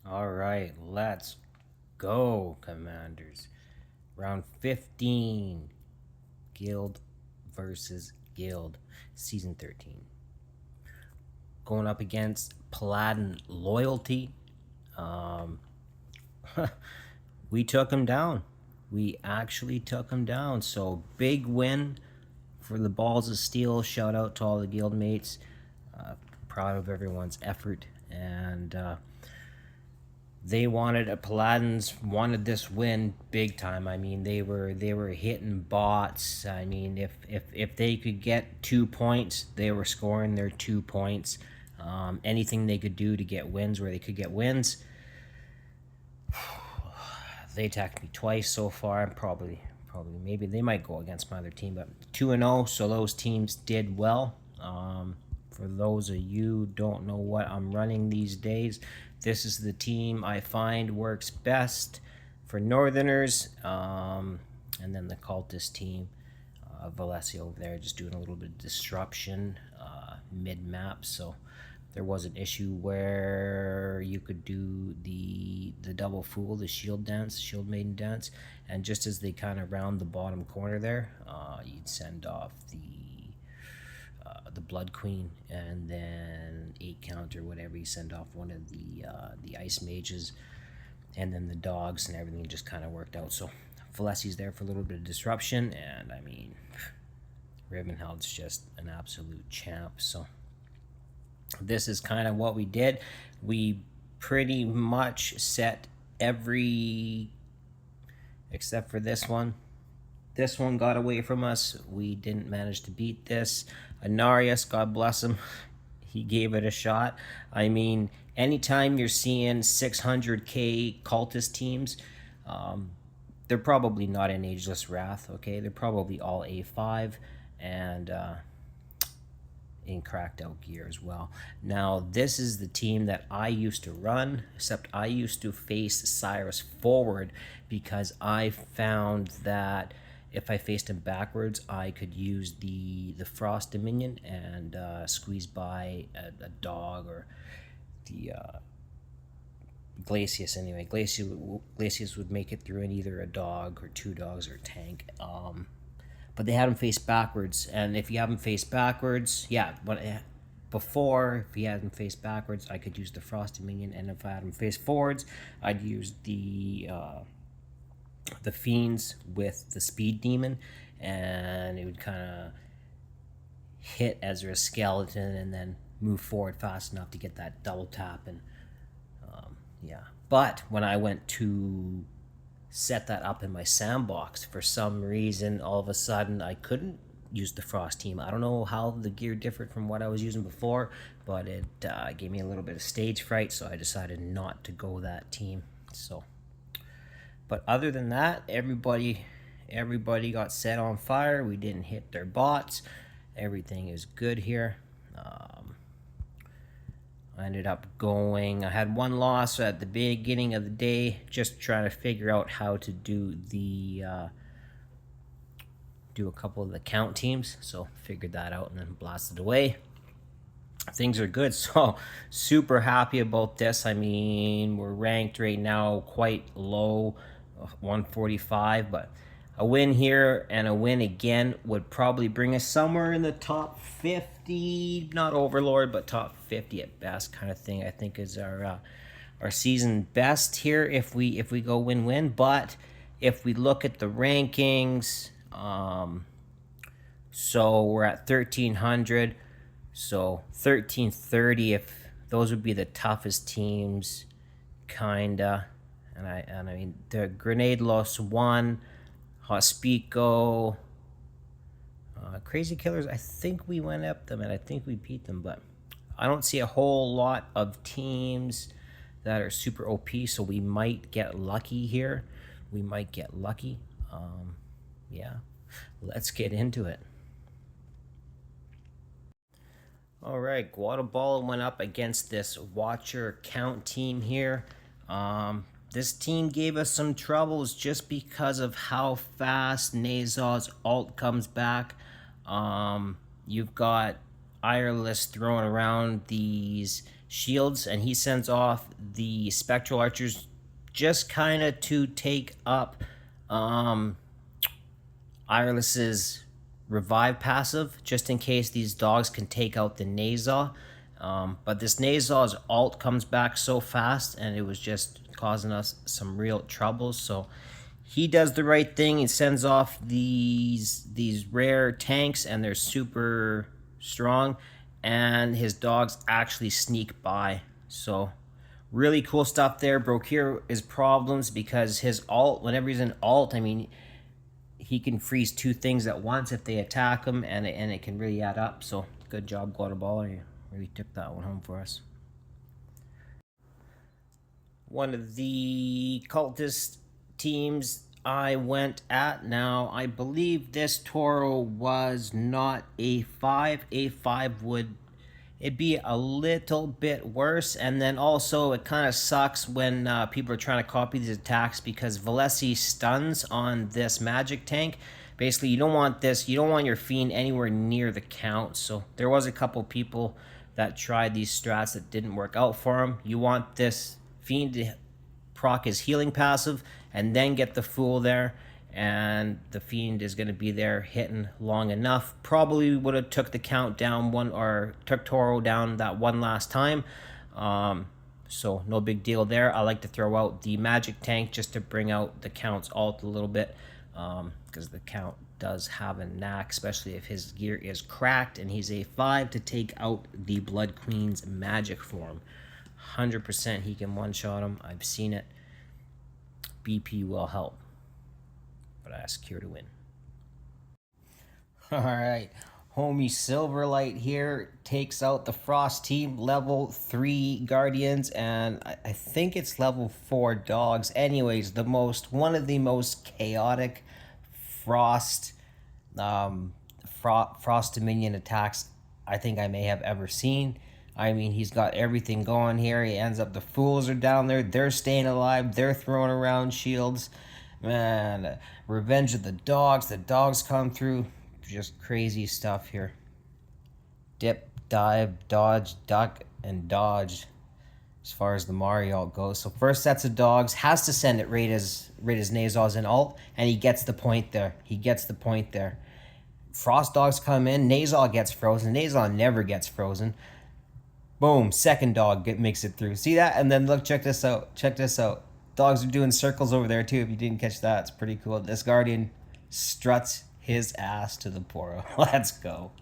All right, let's go, Commanders. Round 15, Guild versus Guild, Season 13. Going up against Paladin-Loyalty. Um, we took him down. We actually took him down. So, big win for the Balls of Steel. Shout out to all the guild mates. Proud of everyone's effort. And they wanted Paladins wanted this win big time. I mean, they were hitting bots. I mean, if they could get 2 points, they were scoring their 2 points. Anything they could do to get wins where they could get wins. They attacked me twice so far. Probably maybe they might go against my other team, but 2-0. So those teams did well. For those of you who don't know what I'm running these days, this is the team I find works best for Northerners. And then the cultist team, Valencia over there, just doing a little bit of disruption mid-map. So there was an issue where you could do the double fool, the shield maiden dance, and just as they kind of round the bottom corner there, you'd send off the Blood Queen, and then 8 count or whatever. You send off one of the ice mages, and then the dogs, and everything just kind of worked out. So Valesi's there for a little bit of disruption, and I mean, Rivenheld's just an absolute champ. So this is kind of what we did. We pretty much set every, except for this one. This one got away from us. We didn't manage to beat this. Anarius, God bless him, he gave it a shot. I mean, anytime you're seeing 600k cultist teams, they're probably not in Ageless Wrath, okay? They're probably all A5 and in cracked out gear as well. Now, this is the team that I used to run, except I used to face Cyrus forward because I found that if I faced him backwards, I could use the Frost Dominion and squeeze by a dog or the Glacius anyway. Glacius would make it through in either a dog or 2 dogs or a tank. But they had him face backwards, and if you have him face backwards, yeah, but before, if you had him face backwards, I could use the Frost Dominion, and if I had him face forwards, I'd use the Fiends with the Speed Demon, and it would kind of hit Ezra's skeleton and then move forward fast enough to get that double tap, and yeah. But when I went to set that up in my sandbox, for some reason, all of a sudden, I couldn't use the Frost team. I don't know how the gear differed from what I was using before, but it gave me a little bit of stage fright, so I decided not to go that team. So, but other than that, everybody got set on fire. We didn't hit their bots. Everything is good here. I ended up going, I had one loss at the beginning of the day, just trying to figure out how to do do a couple of the count teams. So figured that out and then blasted away. Things are good, so super happy about this. I mean, we're ranked right now quite low, 145, but a win here and a win again would probably bring us somewhere in the top 50, not Overlord, but top 50 at best, kind of thing. I think is our season best here if we go win-win. But if we look at the rankings, so we're at 1300, so 1330. If those would be the toughest teams, kinda, and I mean the Grenade Los 1. Hospico, Crazy Killers, I think we went up them and I think we beat them, but I don't see a whole lot of teams that are super OP, so we might get lucky here. We might get lucky. Yeah, let's get into it. All right, Guatemala went up against this Watcher Count team here. This team gave us some troubles just because of how fast Nazar's ult comes back. You've got Ireless throwing around these shields, and he sends off the Spectral Archers just kind of to take up Ireless's revive passive, just in case these dogs can take out the Nazar. But this Nazar's alt comes back so fast, and it was just causing us some real troubles. So he does the right thing. He sends off these rare tanks, and they're super strong, and his dogs actually sneak by. So really cool stuff there. Brokir is problems because his alt, whenever he's in alt, I mean, he can freeze two things at once if they attack him, and it can really add up. So good job, Guatabala. You really took that one home for us. One of the cultist teams I went at, now I believe this Toro was not A5. A5 would it'd be a little bit worse, and then also it kind of sucks when people are trying to copy these attacks, because Valesi stuns on this magic tank. Basically, you don't want your Fiend anywhere near the count. So there was a couple people that tried these strats that didn't work out for them. You want this Fiend to proc his healing passive and then get the Fool there, and the Fiend is going to be there hitting long enough. Probably would have took the count down one, or took Toro down that one last time. So no big deal there. I like to throw out the magic tank just to bring out the count's alt a little bit, because the count does have a knack, especially if his gear is cracked and he's A5, to take out the Blood Queen's magic form. 100% he can one-shot him. I've seen it. BP will help, but I ask here to win. All right, homie Silverlight here takes out the Frost team, level 3 Guardians, and I think it's level 4 dogs. Anyways, one of the most chaotic Frost Dominion attacks I think I may have ever seen. I mean, he's got everything going here. He ends up, the Fools are down there. They're staying alive. They're throwing around shields. Man, Revenge of the Dogs. The dogs come through. Just crazy stuff here. Dip, dive, dodge, duck, and dodge as far as the Mario alt goes. So first sets of dogs. Has to send it right as Nazar's in alt, and he gets the point there. Frost dogs come in. Nazar gets frozen. Nazar never gets frozen. Boom, second dog makes it through. See that? And then look, check this out. Dogs are doing circles over there too. If you didn't catch that, it's pretty cool. This Guardian struts his ass to the Poro. Let's go.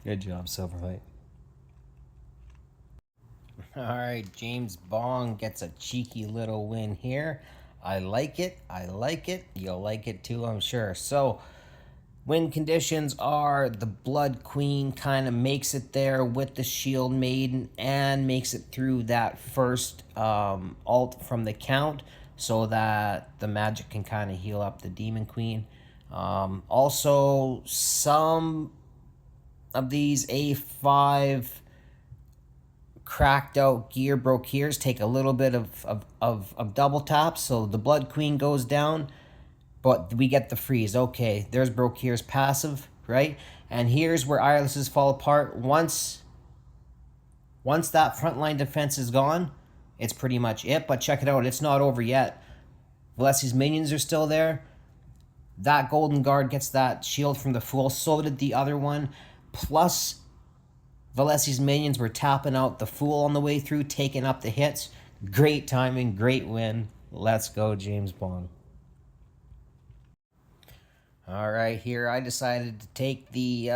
Good job, Silverlight. All right, James Bong gets a cheeky little win here. I like it. You'll like it too, I'm sure. So win conditions are the Blood Queen kind of makes it there with the Shield Maiden and makes it through that first alt from the count, so that the magic can kind of heal up the Demon Queen. Also, some of these A5 cracked out gear Brokiers take a little bit of double tap, so the Blood Queen goes down, but we get the freeze. Okay, there's Brokir's passive, right? And here's where Ireless's fall apart. Once that frontline defense is gone, it's pretty much it. But check it out, it's not over yet. Valesi's minions are still there. That Golden Guard gets that shield from the Fool. So did the other one. Plus, Valesi's minions were tapping out the Fool on the way through, taking up the hits. Great timing, great win. Let's go, James Bond. All right, here I decided to take the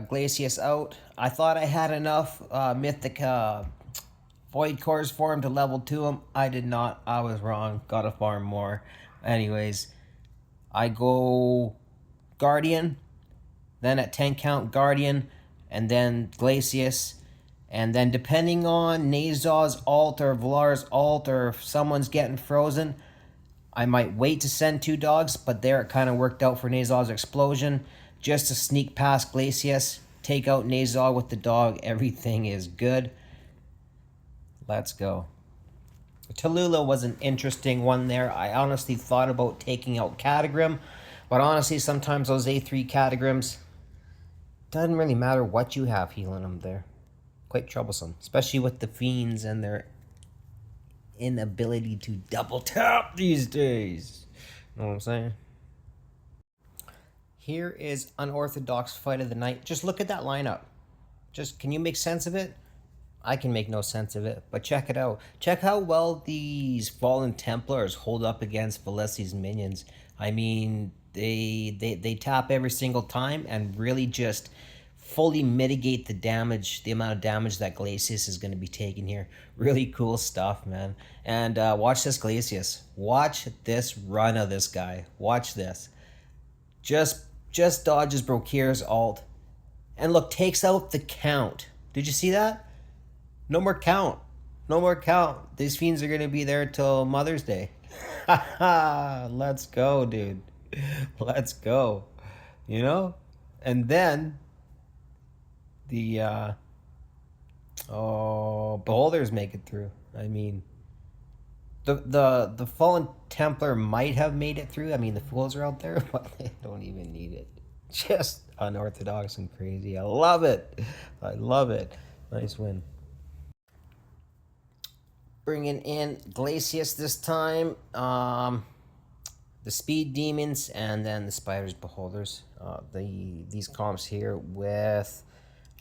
Glacius out. I thought I had enough Mythic Void Cores for him to level 2 him. I did not. I was wrong. Gotta farm more. Anyways, I go Guardian, then at 10 count Guardian, and then Glacius. And then depending on Nazar's alt or Vlar's alt, or if someone's getting frozen, I might wait to send 2 dogs, but there it kind of worked out for Nazar's explosion. Just to sneak past Glacius, take out Nazar with the dog, everything is good. Let's go. Tallulah was an interesting one there. I honestly thought about taking out Catagrim, but honestly, sometimes those A3 Catagrims, doesn't really matter what you have healing them there. quite troublesome, especially with the fiends and their inability to double tap these days. Know what I'm saying? Here is unorthodox fight of the night. Just look at that lineup. Just, can you make sense of it? I can make no sense of it, but check it out. Check how well these Fallen Templars hold up against Valesi's minions. I mean, they tap every single time and really just fully mitigate the damage, the amount of damage that Glacius is going to be taking here. Really cool stuff, man. And watch this Glacius. Watch this run of this guy. Watch this. Just dodges Brokir's ult. And look, takes out the count. Did you see that? No more count. No more count. These fiends are going to be there till Mother's Day. Let's go, dude. Let's go. You know? And then the beholders make it through. I mean, the Fallen Templar might have made it through. I mean, the fools are out there, but they don't even need it. Just unorthodox and crazy. I love it. I love it. Nice win. Bringing in Glacius this time. The Speed Demons and then the Spiders Beholders. These comps here with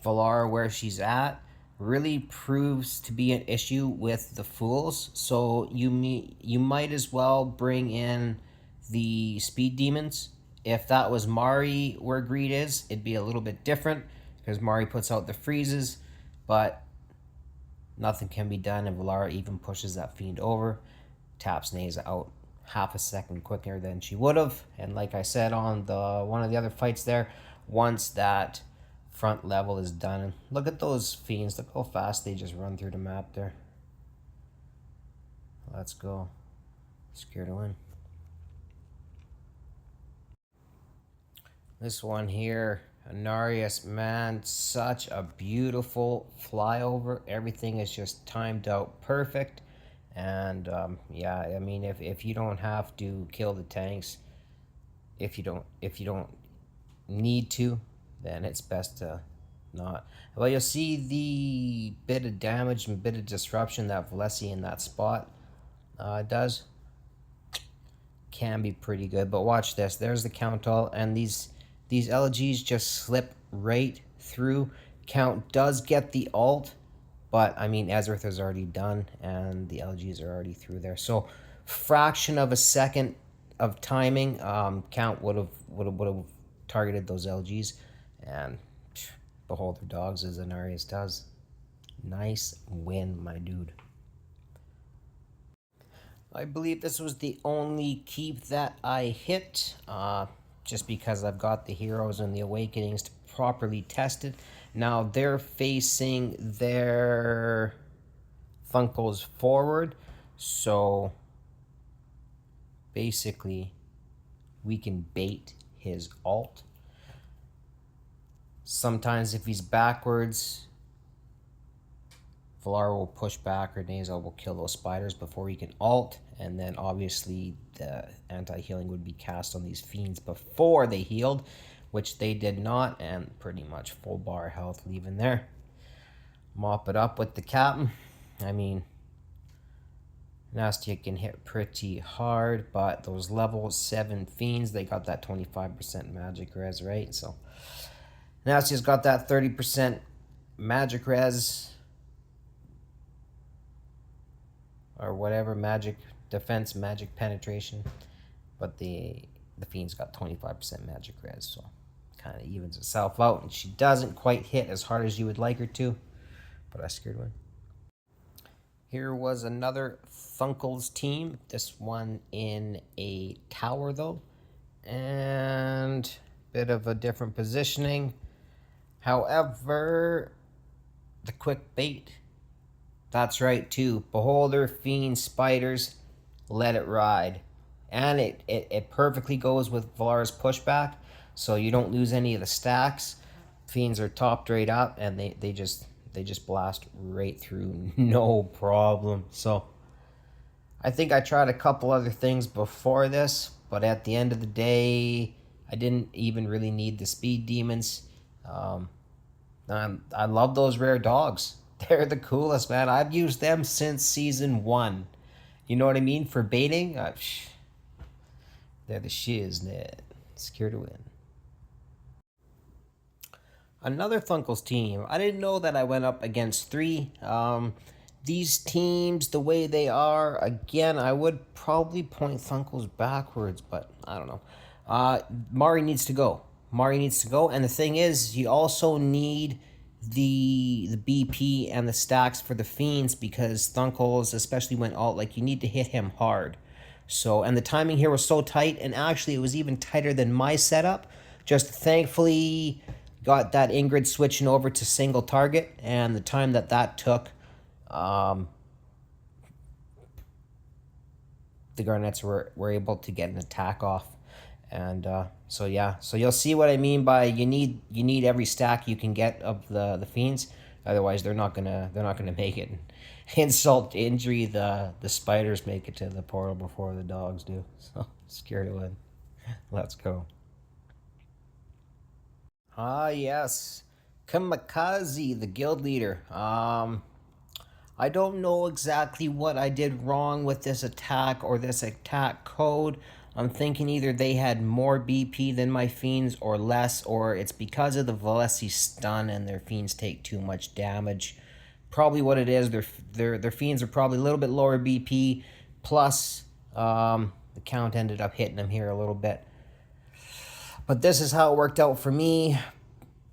Valara where she's at really proves to be an issue with the Fools. So you might as well bring in the Speed Demons. If that was Mari where Greed is, it'd be a little bit different because Mari puts out the freezes, but nothing can be done, and Valara even pushes that fiend over, taps Naze out half a second quicker than she would have. And like I said on one of the other fights there, once that front level is done, look at those fiends. Look how fast they just run through the map there. Let's go. Scared to win. This one here, Anarius, man, such a beautiful flyover. Everything is just timed out perfect. And yeah, I mean, if you don't have to kill the tanks, if you don't need to, then it's best to not. Well, you'll see the bit of damage and bit of disruption that Valesi in that spot does. Can be pretty good, but watch this. There's the count all, and these LGs just slip right through. Count does get the ult, but I mean, Ezreath is already done, and the LGs are already through there. So, fraction of a second of timing, Count would have targeted those LGs, and Beholder dogs as Anarius does. Nice win, my dude. I believe this was the only keep that I hit, just because I've got the heroes and the awakenings to properly test it. Now they're facing their Funkles forward, so basically we can bait his ult. Sometimes if he's backwards, Valara will push back, or Nazel will kill those spiders before he can ult, and then obviously the anti-healing would be cast on these fiends before they healed, which they did not, and pretty much full bar health leaving there. Mop it up with the captain. I mean, Nastia can hit pretty hard, but those level 7 fiends, they got that 25% magic res, right? So Nastia's got that 30% magic res, or whatever, magic defense, magic penetration, but the fiend's got 25% magic res, so kind of evens itself out, and she doesn't quite hit as hard as you would like her to, but I scared one. Here was another Funkles team, this one in a tower though, and bit of a different positioning. However, the quick bait, that's right too. Beholder, Fiend, Spiders, let it ride. And it perfectly goes with Valara's pushback, so you don't lose any of the stacks. Fiends are topped right up, and they just blast right through, no problem. So I think I tried a couple other things before this, but at the end of the day, I didn't even really need the Speed Demons. I love those rare dogs. They're the coolest, man. I've used them since season 1. You know what I mean? For baiting, they're the shiz, man. Secure to win. Another Thunkles team. I didn't know that I went up against 3. These teams, the way they are, again, I would probably point Thunkles backwards, but I don't know. Mari needs to go. Mari needs to go, and the thing is, you also need the BP and the stacks for the Fiends, because Thunkles, especially when alt, like, you need to hit him hard. So, and the timing here was so tight, and actually it was even tighter than my setup. Just thankfully got that Ingrid switching over to single target, and the time that took, the Garnets were able to get an attack off. And so yeah, so you'll see what I mean by you need every stack you can get of the Fiends, otherwise they're not gonna make it. Insult to injury, the spiders make it to the portal before the dogs do. So scared to win. Let's go. Ah yes, Kamikaze, the guild leader. I don't know exactly what I did wrong with this attack or this attack code. I'm thinking either they had more BP than my Fiends or less, or it's because of the Valesi stun and their Fiends take too much damage. Probably what it is, their Fiends are probably a little bit lower BP, plus the count ended up hitting them here a little bit. But this is how it worked out for me.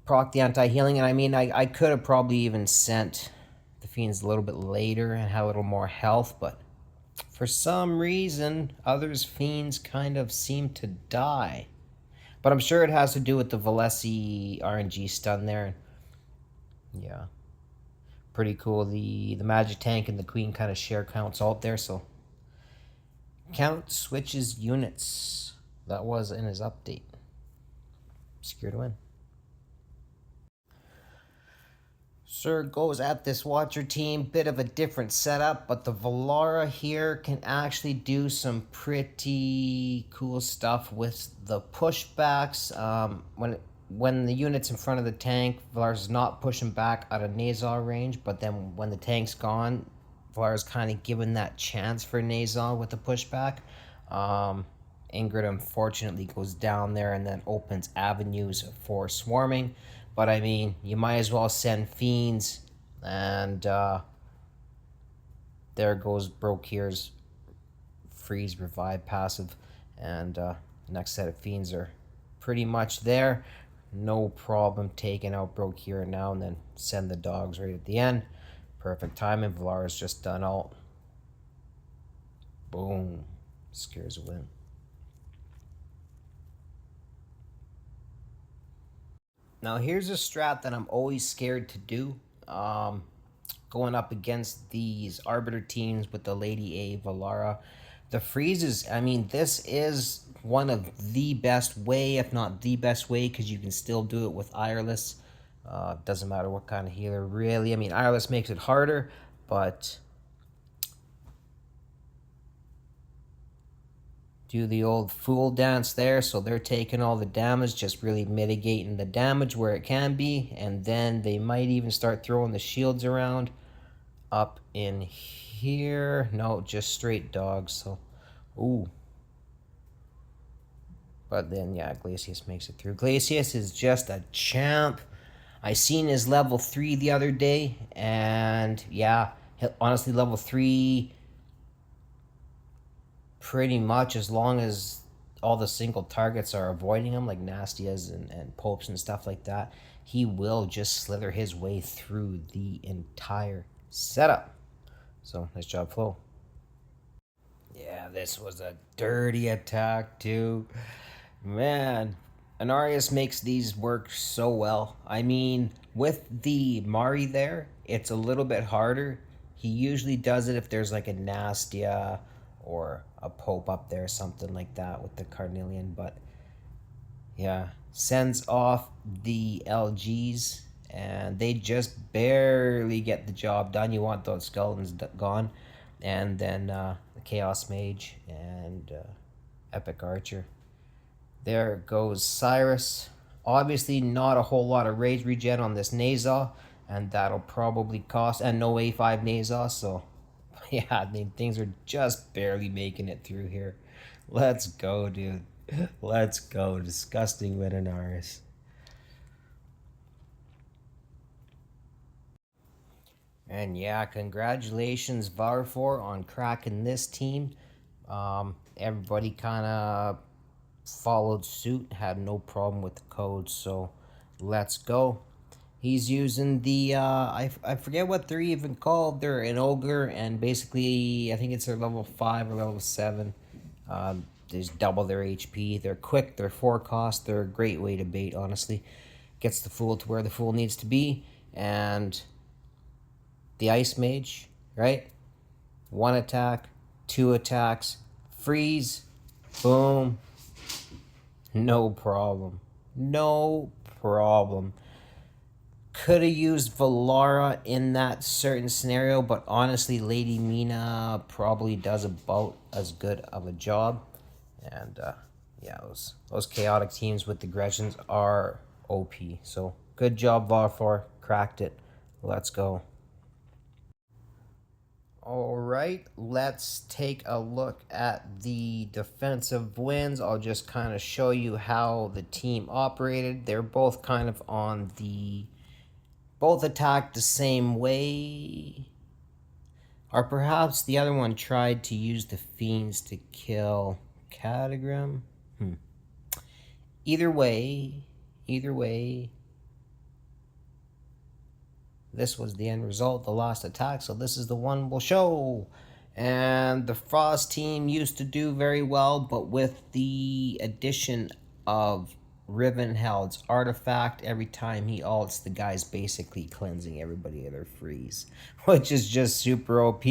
Proc the anti-healing, and I mean, I could have probably even sent the Fiends a little bit later and had a little more health, but for some reason, others' Fiends kind of seem to die. But I'm sure it has to do with the Valesi RNG stun there. Yeah. Pretty cool. The Magic Tank and the Queen kind of share counts out there, so count switches units. That was in his update. Secure to win. Sir goes at this Watcher team, bit of a different setup, but the Valara here can actually do some pretty cool stuff with the pushbacks. When the unit's in front of the tank, Valara's not pushing back out of Nazar range, but then when the tank's gone, Valara's kind of given that chance for Nazar with the pushback. Ingrid unfortunately goes down there and then opens avenues for swarming. But I mean, you might as well send Fiends, and there goes Brokir's freeze revive passive, and next set of Fiends are pretty much there. No problem taking out Brokir now, and then send the dogs right at the end. Perfect timing. Valara's just done alt. Boom. Scares a win. Now here's a strat that I'm always scared to do. Going up against these Arbiter teams with the Lady A Valara. The freezes, I mean, this is one of the best way, if not the best way, because you can still do it with Ireless. Doesn't matter what kind of healer, really. I mean, Ireless makes it harder, but do the old fool dance there, so they're taking all the damage, just really mitigating the damage where it can be, and then they might even start throwing the shields around up in here. No, just straight dogs, so ooh. But then yeah, Glacius makes it through. Glacius is just a champ. I seen his level 3 the other day, and yeah, honestly, level 3, pretty much as long as all the single targets are avoiding him, like Nastias and Popes and stuff like that, he will just slither his way through the entire setup. So, nice job, Flo. Yeah, this was a dirty attack, too. Man, Anarius makes these work so well. I mean, with the Mari there, it's a little bit harder. He usually does it if there's like a Nastia or a Pope up there, something like that with the Carnelian. But yeah, sends off the LGs, and they just barely get the job done. You want those skeletons gone. And then the Chaos Mage and Epic Archer. There goes Cyrus. Obviously not a whole lot of rage regen on this Nazar, and that'll probably cost, and no A5 Nazos, so yeah, I mean, things are just barely making it through here. Let's go, dude. Let's go. Disgusting webinars. And yeah, congratulations, Varfor, on cracking this team. Everybody kind of followed suit, had no problem with the code, so let's go. He's using the, I forget what they're even called. They're an ogre, and basically, I think it's their level 5 or level 7. They just double their HP. They're quick, they're 4 cost, they're a great way to bait, honestly. Gets the fool to where the fool needs to be, and the Ice Mage, right? 1 attack, 2 attacks, freeze, boom. No problem. No problem. Could have used Valara in that certain scenario, but honestly, Lady Mina probably does about as good of a job. And yeah, those chaotic teams with the Grecians are OP. So good job, Varfor. Cracked it. Let's go. All right, let's take a look at the defensive wins. I'll just kind of show you how the team operated. They're both kind of on the... both attacked the same way. Or perhaps the other one tried to use the Fiends to kill Catagram. Either way, this was the end result, the last attack, so this is the one we'll show. And the Frost team used to do very well, but with the addition of Rivenheld's artifact, every time he ults, the guy's basically cleansing everybody of their freeze, which is just super OP.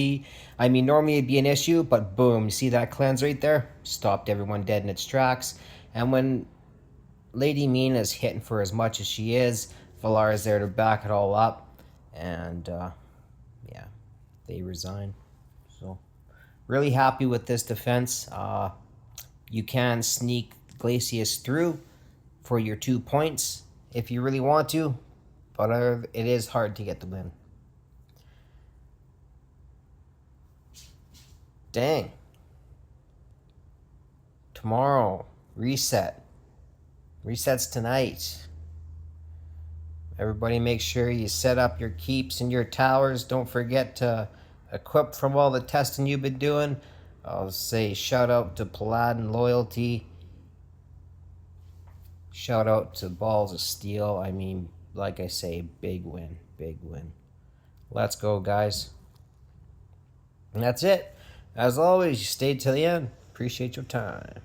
I mean, normally it'd be an issue, but boom, you see that cleanse right there? Stopped everyone dead in its tracks. And when Lady Mina's hitting for as much as she is, Valara's there to back it all up. And yeah, they resign. So really happy with this defense. You can sneak Glacius through for your 2 points if you really want to, but it is hard to get the win. Dang. Tomorrow, reset. Resets tonight. Everybody make sure you set up your keeps and your towers. Don't forget to equip from all the testing you've been doing. I'll say shout out to Paladin-Loyalty. Shout out to BallzOfSteel. I mean, like I say, big win, big win. Let's go, guys. And that's it. As always, you stayed till the end. Appreciate your time.